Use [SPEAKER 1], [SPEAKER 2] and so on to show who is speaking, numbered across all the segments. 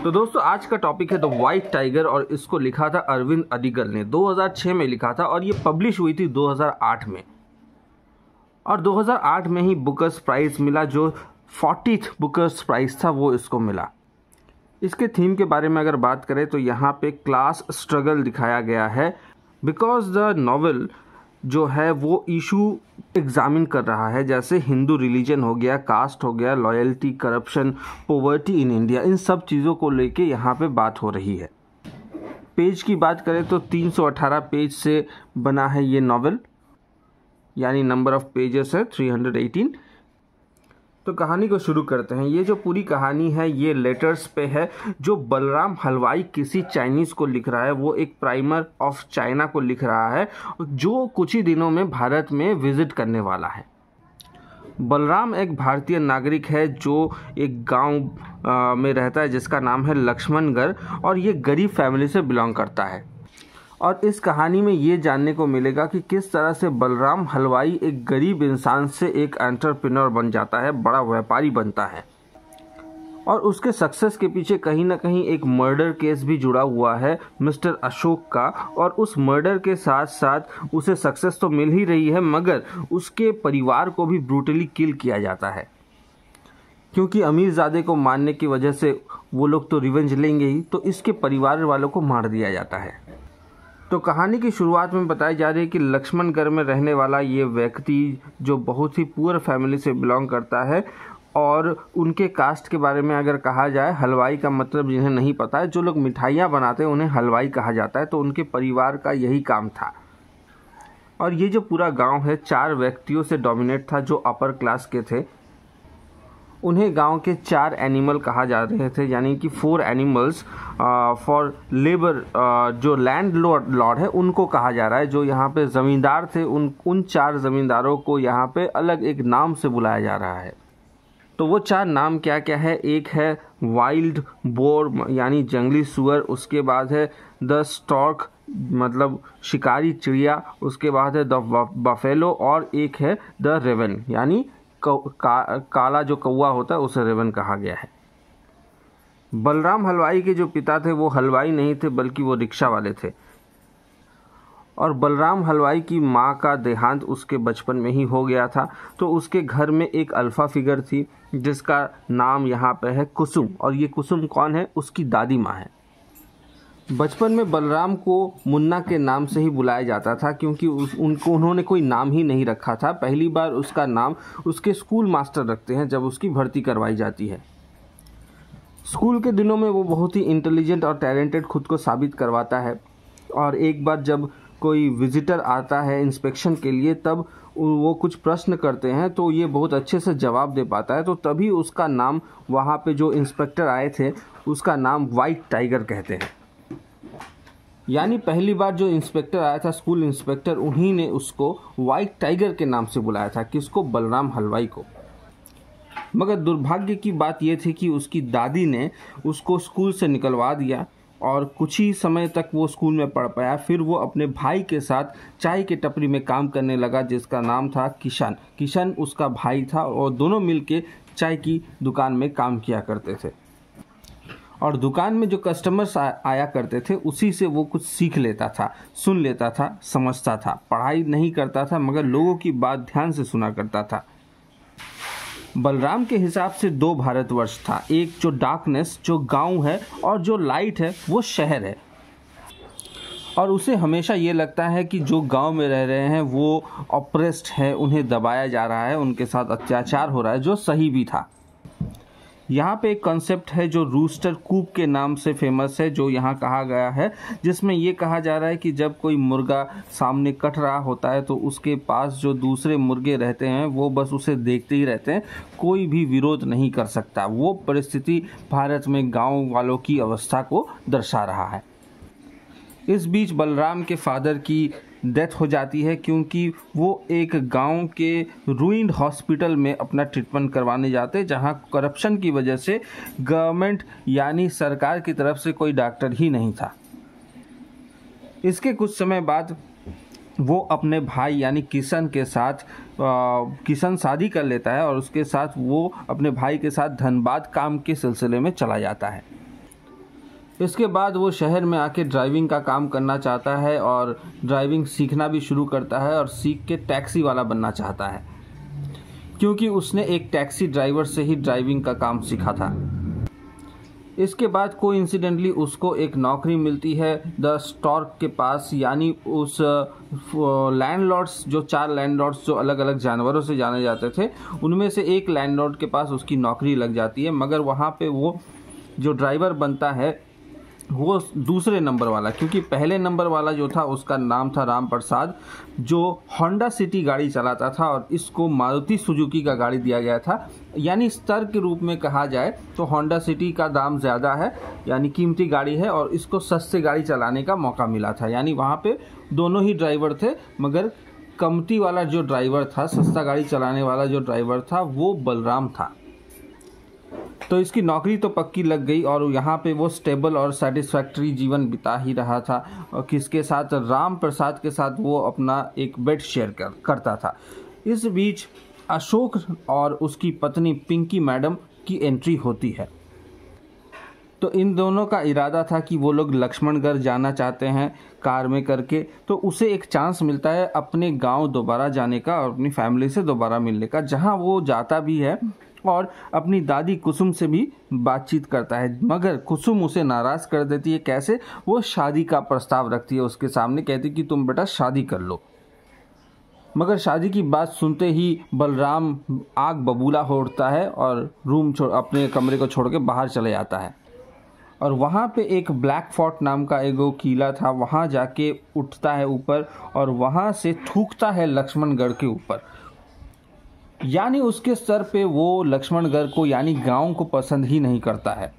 [SPEAKER 1] तो दोस्तों आज का टॉपिक है द वाइट टाइगर और इसको लिखा था अरविंद अडिगर ने 2006 में लिखा था और ये पब्लिश हुई थी 2008 में। और 2008 में ही बुकर्स प्राइज़ मिला, जो 40th बुकर्स प्राइज़ था वो इसको मिला। इसके थीम के बारे में अगर बात करें तो यहाँ पे क्लास स्ट्रगल दिखाया गया है, बिकॉज द नॉवल जो है वो इशू एग्जामिन कर रहा है, जैसे हिंदू रिलीजन हो गया, कास्ट हो गया, loyalty, corruption, poverty in India, इन सब चीज़ों को लेके यहाँ पे बात हो रही है। पेज की बात करें तो 318 पेज से बना है ये नॉवल, यानी नंबर ऑफ पेजेस है 318। तो कहानी को शुरू करते हैं। ये जो पूरी कहानी है ये लेटर्स पे है, जो बलराम हलवाई किसी चाइनीज़ को लिख रहा है। वो एक प्राइमर ऑफ चाइना को लिख रहा है, जो कुछ ही दिनों में भारत में विजिट करने वाला है। बलराम एक भारतीय नागरिक है जो एक गांव में रहता है जिसका नाम है लक्ष्मणगढ़, और ये गरीब फैमिली से बिलोंग करता है। और इस कहानी में ये जानने को मिलेगा कि किस तरह से बलराम हलवाई एक गरीब इंसान से एक एंटरप्रेन्योर बन जाता है, बड़ा व्यापारी बनता है। और उसके सक्सेस के पीछे कहीं ना कहीं एक मर्डर केस भी जुड़ा हुआ है मिस्टर अशोक का, और उस मर्डर के साथ साथ उसे सक्सेस तो मिल ही रही है, मगर उसके परिवार को भी ब्रूटली किल किया जाता है, क्योंकि अमीरजादे को मारने की वजह से वो लोग तो रिवेंज लेंगे ही, तो इसके परिवार वालों को मार दिया जाता है। तो कहानी की शुरुआत में बताई जा रही है कि लक्ष्मणगढ़ में रहने वाला ये व्यक्ति जो बहुत ही पुअर फैमिली से बिलोंग करता है, और उनके कास्ट के बारे में अगर कहा जाए, हलवाई का मतलब जिन्हें नहीं पता है, जो लोग मिठाइयाँ बनाते हैं उन्हें हलवाई कहा जाता है, तो उनके परिवार का यही काम था। और ये जो पूरा गांव है 4 व्यक्तियों से डोमिनेट था जो अपर क्लास के थे। उन्हें गांव के 4 एनिमल कहा जा रहे थे, यानी कि 4 एनिमल्स फॉर लेबर, जो लैंड लॉर्ड है उनको कहा जा रहा है। जो यहाँ पे ज़मींदार थे उन 4 ज़मींदारों को यहाँ पे अलग एक नाम से बुलाया जा रहा है। तो वो 4 नाम क्या क्या है? एक है वाइल्ड बोर, यानी जंगली सुअर, उसके बाद है द स्टॉर्क, मतलब शिकारी चिड़िया, उसके बाद है द बफेलो, और एक है द रेवन, यानी काला जो कौवा होता है उसे रेवन कहा गया है। बलराम हलवाई के जो पिता थे वो हलवाई नहीं थे, बल्कि वो रिक्शा वाले थे। और बलराम हलवाई की माँ का देहांत उसके बचपन में ही हो गया था, तो उसके घर में एक अल्फा फिगर थी जिसका नाम यहाँ पे है कुसुम। और ये कुसुम कौन है? उसकी दादी माँ है। बचपन में बलराम को मुन्ना के नाम से ही बुलाया जाता था, क्योंकि उन्होंने कोई नाम ही नहीं रखा था। पहली बार उसका नाम उसके स्कूल मास्टर रखते हैं जब उसकी भर्ती करवाई जाती है। स्कूल के दिनों में वो बहुत ही इंटेलिजेंट और टैलेंटेड खुद को साबित करवाता है, और एक बार जब कोई विजिटर आता है इंस्पेक्शन के लिए, तब वो कुछ प्रश्न करते हैं तो ये बहुत अच्छे से जवाब दे पाता है, तो तभी उसका नाम, वहाँ पे जो इंस्पेक्टर आए थे उसका नाम वाइट टाइगर कहते हैं। यानी पहली बार जो इंस्पेक्टर आया था, स्कूल इंस्पेक्टर, उन्हीं ने उसको वाइट टाइगर के नाम से बुलाया था। किसको? बलराम हलवाई को। मगर दुर्भाग्य की बात यह थी कि उसकी दादी ने उसको स्कूल से निकलवा दिया, और कुछ ही समय तक वो स्कूल में पढ़ पाया। फिर वो अपने भाई के साथ चाय के टपरी में काम करने लगा, जिसका नाम था किशन। किशन उसका भाई था, और दोनों मिलके चाय की दुकान में काम किया करते थे। और दुकान में जो कस्टमर्स आया करते थे उसी से वो कुछ सीख लेता था, सुन लेता था, समझता था। पढ़ाई नहीं करता था, मगर लोगों की बात ध्यान से सुना करता था। बलराम के हिसाब से 2 भारतवर्ष था, एक जो डार्कनेस, जो गांव है, और जो लाइट है वो शहर है। और उसे हमेशा ये लगता है कि जो गांव में रह रहे हैं वो ऑप्रेस्ड है, उन्हें दबाया जा रहा है, उनके साथ अत्याचार हो रहा है, जो सही भी था। यहाँ पे एक कॉन्सेप्ट है जो रूस्टर कूप के नाम से फेमस है, जो यहाँ कहा गया है, जिसमें ये कहा जा रहा है कि जब कोई मुर्गा सामने कट रहा होता है तो उसके पास जो दूसरे मुर्गे रहते हैं वो बस उसे देखते ही रहते हैं, कोई भी विरोध नहीं कर सकता। वो परिस्थिति भारत में गांव वालों की अवस्था को दर्शा रहा है। इस बीच बलराम के फादर की डेथ हो जाती है, क्योंकि वो एक गांव के रूइंड हॉस्पिटल में अपना ट्रीटमेंट करवाने जाते, जहां करप्शन की वजह से गवर्नमेंट यानी सरकार की तरफ से कोई डॉक्टर ही नहीं था। इसके कुछ समय बाद वो अपने भाई यानी किशन के साथ किशन शादी कर लेता है, और उसके साथ वो अपने भाई के साथ धनबाद काम के सिलसिले में चला जाता है। इसके बाद वो शहर में आके ड्राइविंग का काम करना चाहता है और ड्राइविंग सीखना भी शुरू करता है और सीख के टैक्सी वाला बनना चाहता है, क्योंकि उसने एक टैक्सी ड्राइवर से ही ड्राइविंग का काम सीखा था। इसके बाद कोइंसिडेंटली उसको एक नौकरी मिलती है द स्टॉर्क के पास, यानी उस लैंडलॉर्ड्स, जो 4 लैंडलॉर्ड्स जो अलग अलग जानवरों से जाने जाते थे, उनमें से एक लैंडलॉर्ड के पास उसकी नौकरी लग जाती है। मगर वहाँ पे वो जो ड्राइवर बनता है वो दूसरे नंबर वाला, क्योंकि पहले नंबर वाला जो था उसका नाम था राम प्रसाद, जो होंडा सिटी गाड़ी चलाता था और इसको मारुति सुजुकी का गाड़ी दिया गया था। यानी स्तर के रूप में कहा जाए तो होंडा सिटी का दाम ज़्यादा है, यानी कीमती गाड़ी है, और इसको सस्ते गाड़ी चलाने का मौका मिला था। यानी वहाँ पे दोनों ही ड्राइवर थे, मगर कीमती वाला जो ड्राइवर था, सस्ता गाड़ी चलाने वाला जो ड्राइवर था, वो बलराम था। तो इसकी नौकरी तो पक्की लग गई और यहाँ पे वो स्टेबल और सेटिस्फैक्ट्री जीवन बिता ही रहा था, और किसके साथ, राम प्रसाद के साथ वो अपना एक बेड शेयर करता था। इस बीच अशोक और उसकी पत्नी पिंकी मैडम की एंट्री होती है। तो इन दोनों का इरादा था कि वो लोग लक्ष्मणगढ़ जाना चाहते हैं कार में करके, तो उसे एक चांस मिलता है अपने गांव दोबारा जाने का और अपनी फैमिली से दोबारा मिलने का, जहां वो जाता भी है और अपनी दादी कुसुम से भी बातचीत करता है। मगर कुसुम उसे नाराज़ कर देती है। कैसे? वो शादी का प्रस्ताव रखती है उसके सामने, कहती कि तुम बेटा शादी कर लो। मगर शादी की बात सुनते ही बलराम आग बबूला हो उठता है और अपने कमरे को छोड़ के बाहर चले जाता है। और वहाँ पे एक ब्लैक फोर्ट नाम का एक किला था, वहाँ जाके उठता है ऊपर और वहाँ से थूकता है लक्ष्मणगढ़ के ऊपर। यानी उसके सर पे वो लक्ष्मणगढ़ को, यानी गांव को पसंद ही नहीं करता है।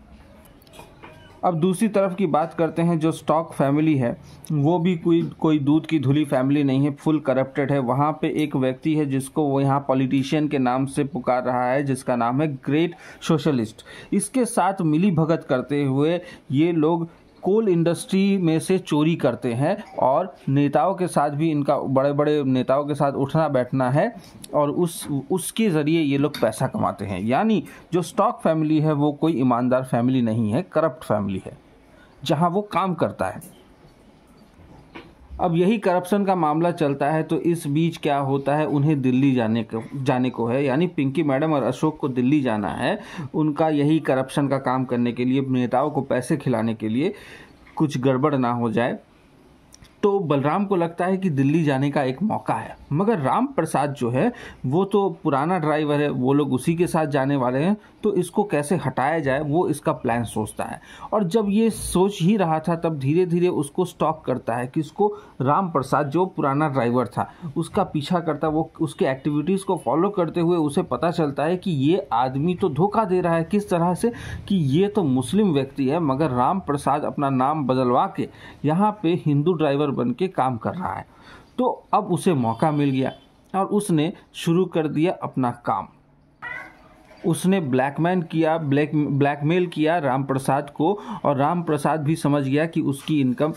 [SPEAKER 1] अब दूसरी तरफ की बात करते हैं, जो स्टॉक फैमिली है वो भी कोई दूध की धुली फैमिली नहीं है, फुल करप्टेड है। वहाँ पे एक व्यक्ति है जिसको वो यहाँ पॉलिटिशियन के नाम से पुकार रहा है, जिसका नाम है ग्रेट सोशलिस्ट। इसके साथ मिली भगत करते हुए ये लोग कोल इंडस्ट्री में से चोरी करते हैं और नेताओं के साथ भी, इनका बड़े बड़े नेताओं के साथ उठना बैठना है और उसके ज़रिए ये लोग पैसा कमाते हैं। यानी जो स्टॉक फैमिली है वो कोई ईमानदार फैमिली नहीं है, करप्ट फैमिली है जहां वो काम करता है। अब यही करप्शन का मामला चलता है। तो इस बीच क्या होता है, उन्हें दिल्ली जाने को है, यानी पिंकी मैडम और अशोक को दिल्ली जाना है। उनका यही करप्शन का काम करने के लिए, नेताओं को पैसे खिलाने के लिए, कुछ गड़बड़ ना हो जाए। तो बलराम को लगता है कि दिल्ली जाने का एक मौका है। मगर राम प्रसाद जो है वो तो पुराना ड्राइवर है, वो लोग उसी के साथ जाने वाले हैं, तो इसको कैसे हटाया जाए वो इसका प्लान सोचता है। और जब ये सोच ही रहा था तब धीरे धीरे उसको स्टॉक करता है, किसको? राम प्रसाद जो पुराना ड्राइवर था उसका पीछा करता, वो उसके एक्टिविटीज़ को फॉलो करते हुए उसे पता चलता है कि ये आदमी तो धोखा दे रहा है। किस तरह से? कि ये तो मुस्लिम व्यक्ति है, मगर राम प्रसाद अपना नाम बदलवा के यहाँ पे हिंदू ड्राइवर बन के काम कर रहा है। तो अब उसे मौका मिल गया और उसने शुरू कर दिया अपना काम। उसने ब्लैकमेल किया राम प्रसाद को, और राम प्रसाद भी समझ गया कि उसकी इनकम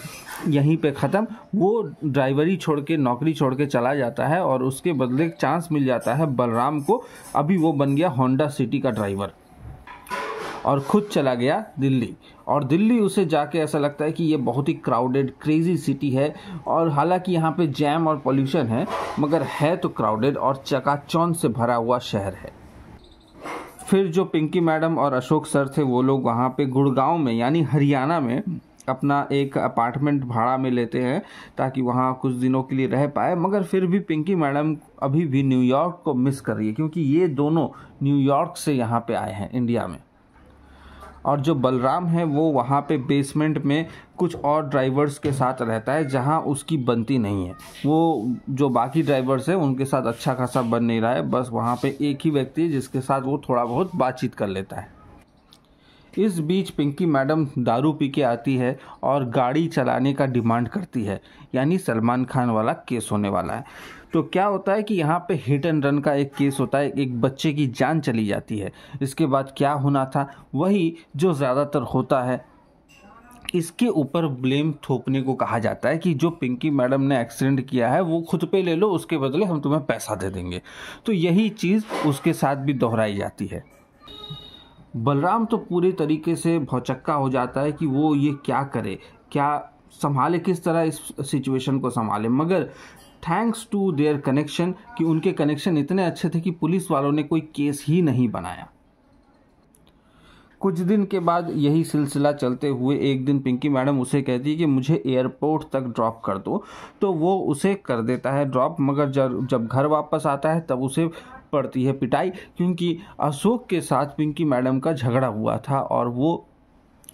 [SPEAKER 1] यहीं पे ख़त्म। वो ड्राइवरी छोड़ के, नौकरी छोड़ के चला जाता है और उसके बदले चांस मिल जाता है बलराम को। अभी वो बन गया होंडा सिटी का ड्राइवर और खुद चला गया दिल्ली। और दिल्ली उसे जाके ऐसा लगता है कि ये बहुत ही क्राउडेड क्रेजी सिटी है, और हालांकि यहाँ पे जैम और पोल्यूशन है, मगर है तो क्राउडेड और चकाचौंध से भरा हुआ शहर है। फिर जो पिंकी मैडम और अशोक सर थे वो लोग वहाँ पे गुड़गांव में, यानी हरियाणा में, अपना एक अपार्टमेंट भाड़ा में लेते हैं ताकि वहाँ कुछ दिनों के लिए रह पाए। मगर फिर भी पिंकी मैडम अभी भी न्यूयॉर्क को मिस कर रही है, क्योंकि ये दोनों न्यूयॉर्क से यहाँ पे आए हैं इंडिया में। और जो बलराम है वो वहाँ पे बेसमेंट में कुछ और ड्राइवर्स के साथ रहता है जहाँ उसकी बनती नहीं है। वो जो बाकी ड्राइवर्स हैं उनके साथ अच्छा खासा बन नहीं रहा है, बस वहाँ पे एक ही व्यक्ति है जिसके साथ वो थोड़ा बहुत बातचीत कर लेता है। इस बीच पिंकी मैडम दारू पी के आती है और गाड़ी चलाने का डिमांड करती है, यानी सलमान खान वाला केस होने वाला है। तो क्या होता है कि यहाँ पे हिट एंड रन का एक केस होता है, एक बच्चे की जान चली जाती है। इसके बाद क्या होना था वही जो ज़्यादातर होता है, इसके ऊपर ब्लेम थोपने को कहा जाता है कि जो पिंकी मैडम ने एक्सीडेंट किया है वो खुद पे ले लो, उसके बदले हम तुम्हें पैसा दे देंगे। तो यही चीज़ उसके साथ भी दोहराई जाती है। बलराम तो पूरी तरीके से भौचक्का हो जाता है कि वो ये क्या करे, क्या संभाले, किस तरह इस सिचुएशन को संभाले। मगर थैंक्स टू देयर कनेक्शन, कि उनके कनेक्शन इतने अच्छे थे कि पुलिस वालों ने कोई केस ही नहीं बनाया। कुछ दिन के बाद यही सिलसिला चलते हुए एक दिन पिंकी मैडम उसे कहती है कि मुझे एयरपोर्ट तक ड्रॉप कर दो, तो वो उसे कर देता है ड्रॉप। मगर जब घर वापस आता है तब उसे पड़ती है पिटाई, क्योंकि अशोक के साथ पिंकी मैडम का झगड़ा हुआ था और वो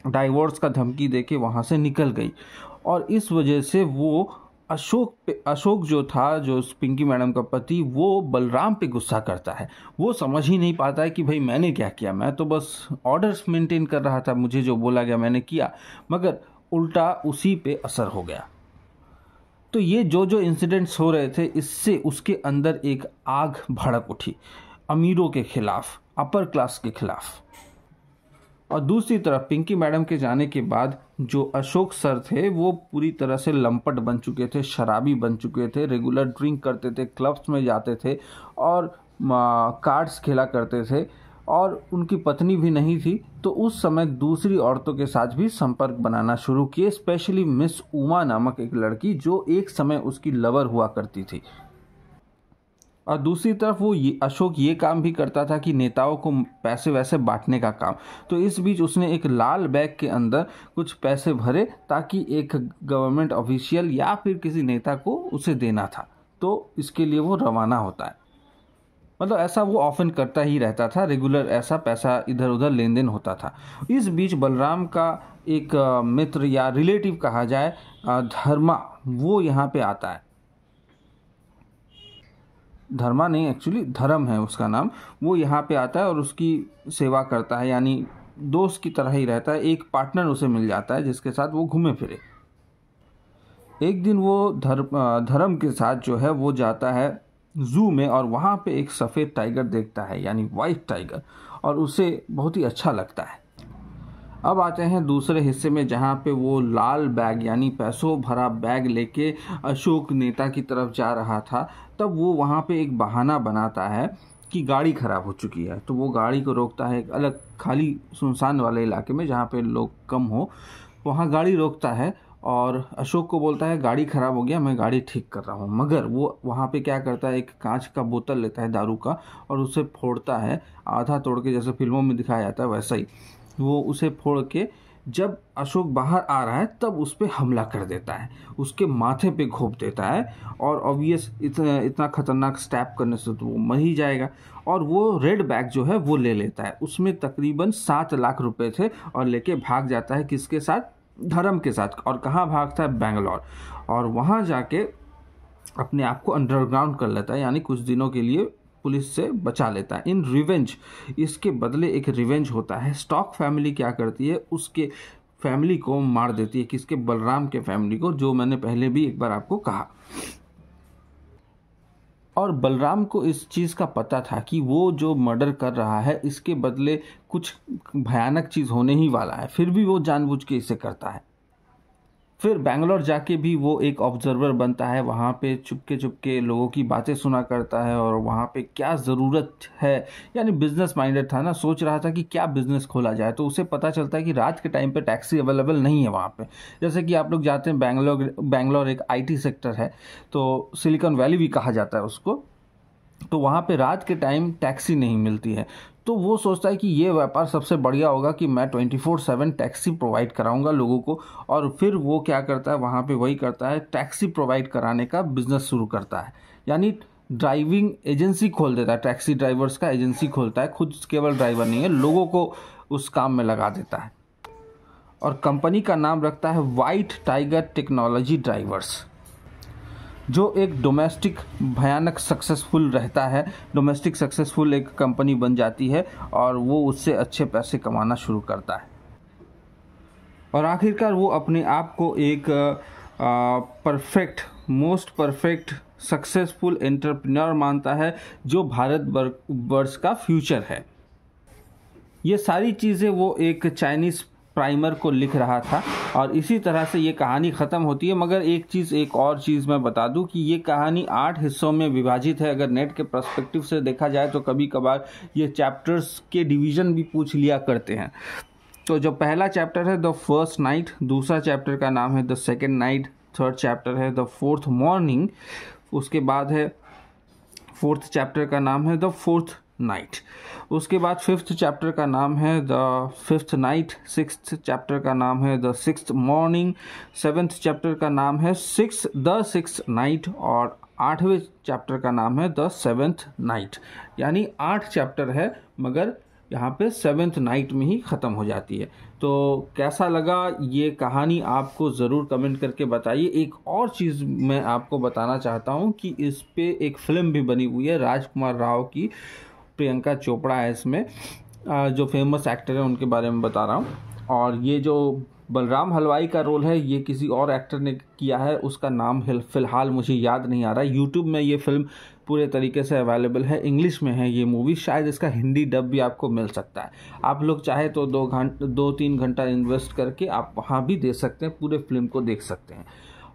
[SPEAKER 1] डाइवोर्स का धमकी देके वहाँ से निकल गई। और इस वजह से वो अशोक जो था, जो पिंकी मैडम का पति, वो बलराम पे गुस्सा करता है। वो समझ ही नहीं पाता है कि भाई मैंने क्या किया, मैं तो बस ऑर्डर्स मेंटेन कर रहा था, मुझे जो बोला गया मैंने किया, मगर उल्टा उसी पे असर हो गया। तो ये जो इंसिडेंट्स हो रहे थे, इससे उसके अंदर एक आग भड़क उठी, अमीरों के खिलाफ, अपर क्लास के खिलाफ। और दूसरी तरफ पिंकी मैडम के जाने के बाद जो अशोक सर थे वो पूरी तरह से लंपट बन चुके थे, शराबी बन चुके थे, रेगुलर ड्रिंक करते थे, क्लब्स में जाते थे और कार्ड्स खेला करते थे, और उनकी पत्नी भी नहीं थी। तो उस समय दूसरी औरतों के साथ भी संपर्क बनाना शुरू किए, स्पेशली मिस उमा नामक एक लड़की जो एक समय उसकी लवर हुआ करती थी। और दूसरी तरफ वो अशोक ये काम भी करता था कि नेताओं को पैसे वैसे बांटने का काम। तो इस बीच उसने एक लाल बैग के अंदर कुछ पैसे भरे ताकि एक गवर्नमेंट ऑफिशियल या फिर किसी नेता को उसे देना था, तो इसके लिए वो रवाना होता है। मतलब ऐसा वो ऑफन करता ही रहता था, रेगुलर ऐसा पैसा इधर उधर लेन देन होता था। इस बीच बलराम का एक मित्र या रिलेटिव कहा जाए, धर्मा, वो यहाँ पे आता है। धर्मा नहीं, एक्चुअली धर्म है उसका नाम। वो यहाँ पे आता है और उसकी सेवा करता है, यानी दोस्त की तरह ही रहता है। एक पार्टनर उसे मिल जाता है जिसके साथ वो घूमे फिरे। एक दिन वो धर्म के साथ जो है वो जाता है जू में, और वहाँ पे एक सफ़ेद टाइगर देखता है, यानी वाइट टाइगर, और उसे बहुत ही अच्छा लगता है। अब आते हैं दूसरे हिस्से में, जहाँ पे वो लाल बैग यानी पैसों भरा बैग लेके अशोक नेता की तरफ जा रहा था। तब वो वहाँ पे एक बहाना बनाता है कि गाड़ी ख़राब हो चुकी है, तो वो गाड़ी को रोकता है एक अलग खाली सुनसान वाले इलाके में जहाँ पे लोग कम हो, वहाँ गाड़ी रोकता है और अशोक को बोलता है गाड़ी ख़राब हो गया, मैं गाड़ी ठीक कर रहा हूँ। मगर वो वहाँ पे क्या करता है, एक कांच का बोतल लेता है दारू का और उसे फोड़ता है, आधा तोड़ के, जैसे फिल्मों में दिखाया जाता है वैसा ही। वो उसे फोड़ के जब अशोक बाहर आ रहा है तब उस पर हमला कर देता है, उसके माथे पे घोंप देता है। और ऑब्वियस इतना खतरनाक स्टैप करने से तो वो मर ही जाएगा। और वो रेड बैग जो है वो ले लेता है, उसमें तकरीबन 7 लाख रुपए थे, और लेके भाग जाता है किसके साथ, धर्म के साथ। और कहाँ भागता है, बेंगलोर। और वहाँ जाके अपने आप को अंडरग्राउंड कर लेता है, यानी कुछ दिनों के लिए पुलिस से बचा लेता है। इन रिवेंज, इसके बदले एक रिवेंज होता है। स्टॉक फैमिली क्या करती है, उसके फैमिली को मार देती है। किसके, बलराम के फैमिली को, जो मैंने पहले भी एक बार आपको कहा। और बलराम को इस चीज़ का पता था कि वो जो मर्डर कर रहा है इसके बदले कुछ भयानक चीज़ होने ही वाला है, फिर भी वो जानबूझ के इसे करता है। फिर बेंगलोर जाके भी वो एक ऑब्जर्वर बनता है, वहाँ पे चुपके चुपके लोगों की बातें सुना करता है, और वहाँ पे क्या ज़रूरत है, यानी बिजनेस माइंडेड था ना, सोच रहा था कि क्या बिजनेस खोला जाए। तो उसे पता चलता है कि रात के टाइम पे टैक्सी अवेलेबल नहीं है वहाँ पे। जैसे कि आप लोग जाते हैं बेंगलोर एक IT सेक्टर है, तो सिलिकॉन वैली भी कहा जाता है उसको। तो वहाँ पे रात के टाइम टैक्सी नहीं मिलती है, तो वो सोचता है कि ये व्यापार सबसे बढ़िया होगा कि मैं 24/7 टैक्सी प्रोवाइड कराऊंगा लोगों को। और फिर वो क्या करता है, वहाँ पे वही करता है, टैक्सी प्रोवाइड कराने का बिजनेस शुरू करता है, यानी ड्राइविंग एजेंसी खोल देता है, टैक्सी ड्राइवर्स का एजेंसी खोलता है। खुद केवल ड्राइवर नहीं है, लोगों को उस काम में लगा देता है। और कंपनी का नाम रखता है वाइट टाइगर टेक्नोलॉजी ड्राइवर्स, जो एक डोमेस्टिक भयानक सक्सेसफुल रहता है। डोमेस्टिक सक्सेसफुल एक कंपनी बन जाती है और वो उससे अच्छे पैसे कमाना शुरू करता है। और आखिरकार वो अपने आप को एक perfect, most perfect successful entrepreneur मानता है, जो भारत वर्ष का फ्यूचर है। ये सारी चीज़ें वो एक चाइनीज़ प्राइमर को लिख रहा था, और इसी तरह से ये कहानी ख़त्म होती है। मगर एक और चीज़ मैं बता दूं कि ये कहानी 8 हिस्सों में विभाजित है। अगर नेट के पर्सपेक्टिव से देखा जाए तो कभी कभार ये चैप्टर्स के डिवीज़न भी पूछ लिया करते हैं। तो जो पहला चैप्टर है द फर्स्ट नाइट, दूसरा चैप्टर का नाम है the second night, third chapter है द फोर्थ मॉर्निंग, उसके बाद है फोर्थ चैप्टर का नाम है द फोर्थ नाइट, उसके बाद फिफ्थ चैप्टर का नाम है the fifth night, sixth chapter का नाम है the sixth morning, seventh chapter का नाम है द सिक्स्थ नाइट और 8वें चैप्टर का नाम है द सेवेंथ नाइट। यानी 8 चैप्टर है मगर यहाँ पे 7th नाइट में ही ख़त्म हो जाती है। तो कैसा लगा ये कहानी आपको ज़रूर कमेंट करके बताइए। एक और चीज़ मैं आपको बताना चाहता हूँ कि इस पे एक फ़िल्म भी बनी हुई है राजकुमार राव की, प्रियंका चोपड़ा है इसमें, जो फेमस एक्टर है उनके बारे में बता रहा हूँ। और ये जो बलराम हलवाई का रोल है ये किसी और एक्टर ने किया है, उसका नाम फ़िलहाल मुझे याद नहीं आ रहा है। यूट्यूब में ये फ़िल्म पूरे तरीके से अवेलेबल है, इंग्लिश में है ये मूवी, शायद इसका हिंदी डब भी आपको मिल सकता है। आप लोग चाहे तो 2-3 घंटा इन्वेस्ट करके आप वहाँ भी देख सकते हैं, पूरे फिल्म को देख सकते हैं।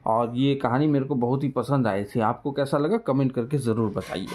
[SPEAKER 1] और ये कहानी मेरे को बहुत ही पसंद आई थी। आपको कैसा लगा कमेंट करके ज़रूर बताइए।